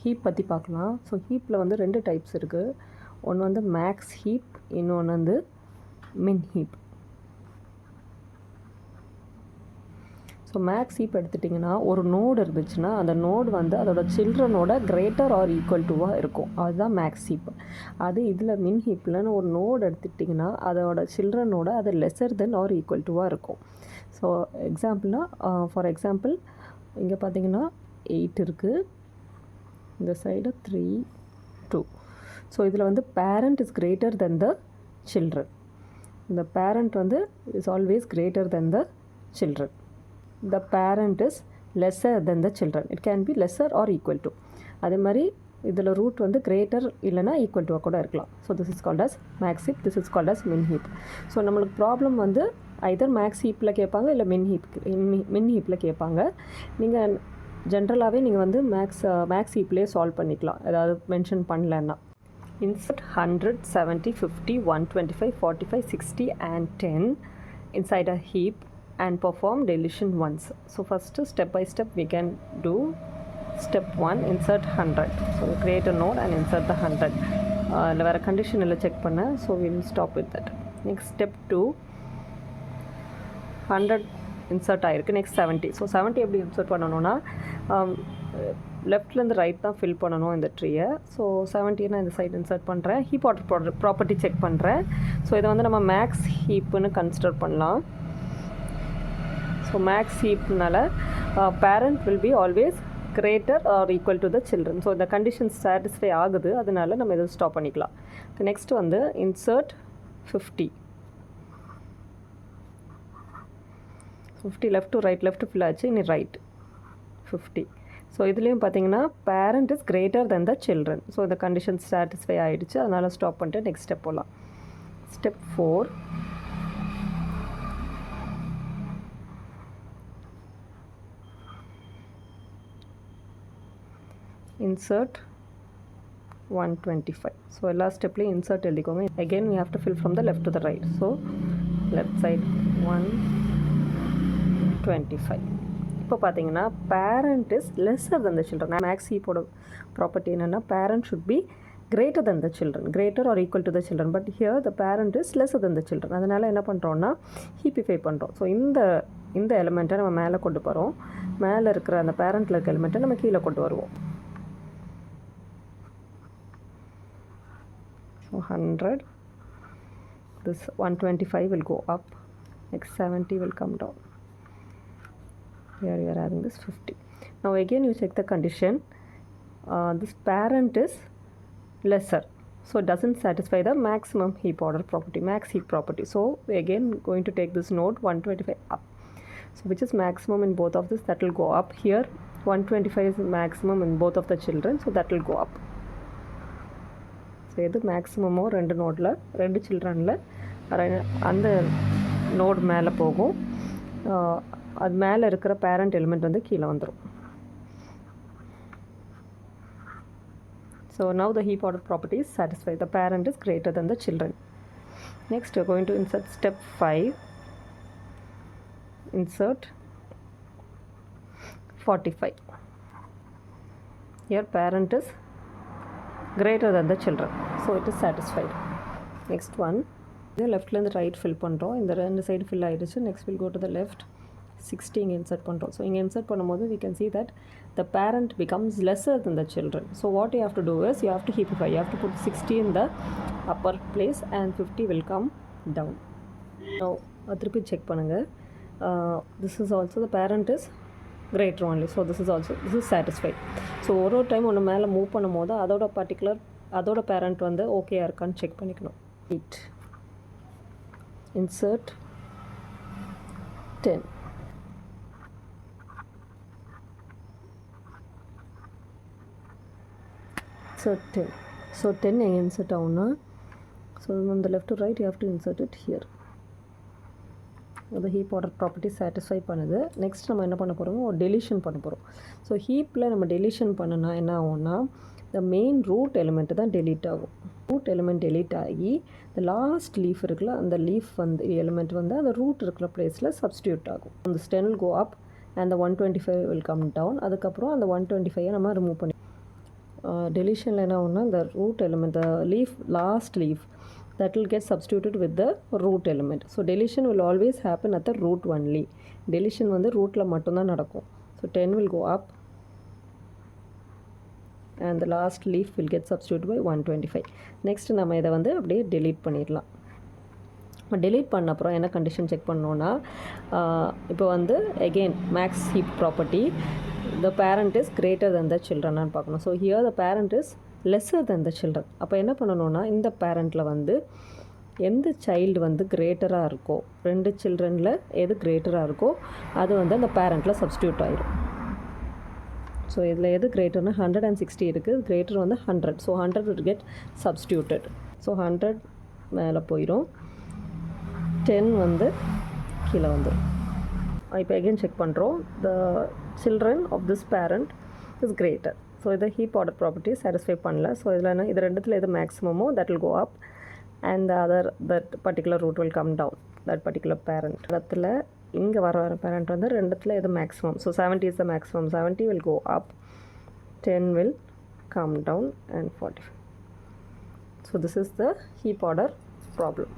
Heap பற்றி பார்க்கலாம். So ஹீப்பில் வந்து 2 டைப்ஸ் இருக்குது. ஒன்று வந்து மேக்ஸ் ஹீப், இன்னொன்று வந்து மின் ஹீப். ஸோ மேக்ஸ் ஹீப் எடுத்துட்டிங்கன்னா ஒரு நோடு இருந்துச்சுன்னா அந்த நோடு வந்து அதோட சில்ட்ரனோட கிரேட்டர் ஆர் ஈக்குவல் டுவாக இருக்கும். அதுதான் மேக்ஸ் ஹீப். அது இதில் மின் ஹீப்லன்னு ஒரு நோடு எடுத்துட்டிங்கன்னா அதோட சில்ட்ரனோட அது லெஸர் தென் ஆர் ஈக்குவல் டுவாக இருக்கும். ஸோ ஃபார் எக்ஸாம்பிள் இங்கே பார்த்தீங்கன்னா 8 இருக்குது, இந்த சைடு 3, 2. ஸோ இதில் வந்து parent is greater than the children. இந்த பேரண்ட் வந்து is always greater than the children. The parent is lesser than the children. It can be lesser or equal to. அதே மாதிரி இதில் ரூட் வந்து கிரேட்டர் இல்லைனா equal டுவாக கூட இருக்கலாம். So this is called as max heap, this is called as min heap. So நம்மளுக்கு problem வந்து ஐதர் மேக்ஸ் ஹீப்பில் கேட்பாங்க இல்லை மின் ஹீப்பில் கேட்பாங்க. நீங்கள் ஜென்ரலாகவே நீங்கள் வந்து மேக்ஸ் ஹீப்லேயே சால்வ் பண்ணிக்கலாம், ஏதாவது மென்ஷன் பண்ணலன்னா. Insert 100, 70, 50, 125, 45, 60 and 10 inside a heap and perform deletion once. So first step by step we can do. Step 1, insert 100. So create a node and insert the 100. இல்லை வேறு கண்டிஷன் இல்லை செக் பண்ண. So we will stop with that. Next step 2, 100 insert ஆகிருக்கு. Next 70. So 70 எப்படி insert பண்ணணும்னா லெஃப்ட்லேருந்து right தான் fill பண்ணணும் இந்த ட்ரீயை. ஸோ 70 நான் இந்த சைடு இன்சர்ட் பண்ணுறேன். ஹீப் ஆர்டர் ப்ராப்பர்ட்டி செக் பண்ணுறேன். ஸோ இதை வந்து நம்ம மேக்ஸ் ஹீப்புன்னு கன்சிடர் பண்ணலாம். ஸோ மேக்ஸ் ஹீப்னால parent will be always greater or equal to the children. So இந்த கண்டிஷன் சாட்டிஸ்ஃபை ஆகுது, அதனால நம்ம இதை ஸ்டாப் பண்ணிக்கலாம். நெக்ஸ்ட் வந்து insert 50. 50 left to right fill ஆச்சு, இனி ரைட் 50. ஸோ இதுலேயும் பார்த்தீங்கன்னா parent is greater than the children. So இந்த கண்டிஷன் சாட்டிஸ்ஃபை ஆகிடுச்சு, அதனால் ஸ்டாப் பண்ணிட்டு நெக்ஸ்ட் ஸ்டெப் போகலாம். Step 4, insert 125. ஸோ எல்லா ஸ்டெப்லேயும் இன்சர்ட் எழுதிக்கோங்க. again we have to fill from the left to the right. so left side 125. இப்போ பார்த்தீங்கன்னா parent is lesser than the children. Max ஹீப்போட ப்ராப்பர்ட்டி என்னென்னா parent should be greater than the children, greater or equal to the children, but here the parent is lesser than the children. அதனால் என்ன பண்ணுறோன்னா ஹீப்பிஃபை பண்ணுறோம். So இந்த எலிமெண்ட்டை நம்ம மேலே கொண்டு போகிறோம், மேலே இருக்கிற அந்த பேரண்ட்டில் இருக்க எலிமெண்ட்டை நம்ம கீழே கொண்டு வருவோம். So 100, this 125 will go up, next 70 will come down. Here you are having this 50. Now again you check the condition. This parent is lesser, so it doesn't satisfy the maximum heap order property, max heap property. So we again going to take this node 125 up. So which is maximum in both of this, that will go up. Here 125 is maximum in both of the children, so that will go up. So எது மேக்ஸிமமோ 2 நோடில் 2 சில்ட்ரனில் அந்த node மேலே போகும். அது மேலே இருக்கிற parent element வந்து கீழே வந்துடும். So now the heap order property is satisfied. The parent is greater than the children. Next we are going to insert step 5. Insert 45. Here parent is greater than the children, so it is satisfied. Next one, the leftலேருந்து right fill பண்ணுறோம். இந்த 2 side fill ஆகிடுச்சு. Next we'll go to the left. 60 இங்கே insert பண்ணுறோம். So இங்கே insert பண்ணும்போது we can see that the parent becomes lesser than the children. So what you have to do is you have to heapify. You have to put 60 in the upper place and 50 will come down. Now திருப்பி check பண்ணுங்கள். This is also the parent is greater only, so this is satisfied. So ஒரு time ஒன்று மேலே move பண்ணும் போது அதோட parent வந்து ஓகேயா இருக்கான்னு செக் பண்ணிக்கணும். 8, இன்சர்ட் 10. insert 10. ஸோ 10 எங்கே இன்சர்ட் ஆகும்னா, ஸோ இந்த left to right you have to insert it here. அது ஹீப் ஆர்டர் ப்ராப்பர்ட்டி சாட்டிஸ்ஃபை பண்ணுது. நெக்ஸ்ட் நம்ம என்ன பண்ண போகிறோம், ஒரு டெலிஷன் பண்ண போகிறோம். ஸோ ஹீப்பில் நம்ம டெலிஷன் பண்ணனா என்ன ஆகும்னா, த மெயின் ரூட் எலிமெண்ட்டு தான் டெலீட் ஆகும். ரூட் எலிமெண்ட் டெலீட் ஆகி இந்த லாஸ்ட் லீஃப் இருக்குல்ல, அந்த லீஃப் வந்து எலிமெண்ட் வந்து அந்த ரூட் இருக்கிற பிளேஸில் சப்ஸ்டியூட் ஆகும். அந்த 10 will go up and the 125 will come down. அதுக்கப்புறம் அந்த 125 நம்ம ரிமூவ் பண்ணி டெலிஷனில் என்ன ஆகும்னா the root element, the leaf, last leaf, that will get substituted with the root element. So deletion will always happen at the root only. Deletion வந்து ரூட்டில் மட்டும்தான் நடக்கும். So 10 will go up and the last leaf will get substituted by 125. Next நம்ம இதை வந்து அப்படியே delete பண்ணிடலாம். delete பண்ண அப்புறம் என்ன கண்டிஷன் செக் பண்ணோன்னா, இப்போ வந்து again max heap property, the parent is greater than the children னு பார்க்கணும். So here the parent is lesser than the children. அப்போ என்ன பண்ணணும்னா, இந்த பேரண்ட்டில் வந்து எந்த சைல்டு வந்து கிரேட்டராக இருக்கோ, 2 சில்ட்ரனில் எது கிரேட்டராக இருக்கோ அது வந்து அந்த பேரண்ட்டில் சப்ஸ்டியூட் ஆயிடும். ஸோ இதில் எது கிரேட்டர்னா 160 இருக்குது, கிரேட்டர் வந்து 100. So 100 will get substituted. So 100 மேலே போயிடும், 10 வந்து கீழே வந்துடும். இப்போ எகைன் செக் பண்ணுறோம், the children of this parent is greater. So இதை ஹீப் ஆர்டர் ப்ராப்பர்ட்டி சாட்டிஸ்ஃபை பண்ணல. ஸோ இதில் என்ன, இது ரெண்டுத்தில் எது மேக்ஸிமமோ that will go up and the other, that particular root will come down, that particular parent. இடத்துல இங்கே வர பேரண்ட் வந்து ரெண்டுத்தில் எது maximum. So 70 is the maximum. 70 will go up, 10 will come down and 45. So this is the heap order problem.